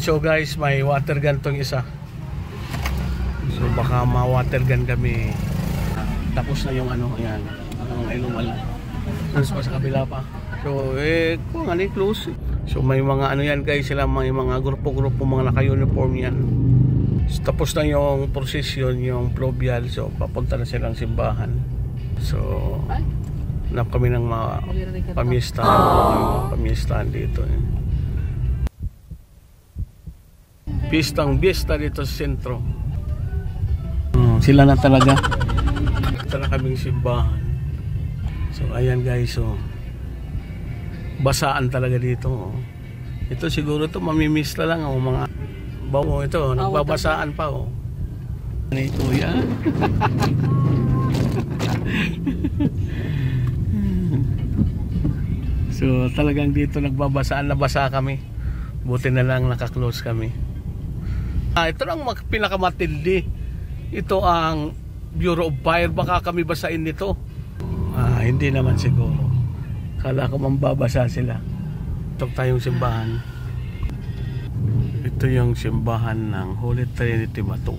So guys, may water gun tong isa. So baka ma-water gun kami. Tapos na yung ano, ayan, ang ilumal. Tapos pa sa kabila pa. So kung ano close. So may mga ano yan guys, sila may mga grupo-grupo mga naka-uniform yan. So, tapos na yung procession, yung fluvial. So papunta na silang simbahan. So hanap kami ng mga pamiestahan dito. Pista dito sa sentro. Sila na talaga. Ito na kaming simbahan. So ayan guys, so basaan talaga dito. Ito siguro to mamimiss na lang mga bawo ito, nagbabasaan pa oh. Ano ito yan? So talagang dito nagbabasaan, nabasa kami. Buti na lang naka-close kami. Ito lang pinakamatindi. Ito ang Bureau of Fire. Baka kami basain nito. Hindi naman siguro. Kala ko mambabasa sila. Ito tayong simbahan. Ito yung simbahan ng Holy Trinity Bato.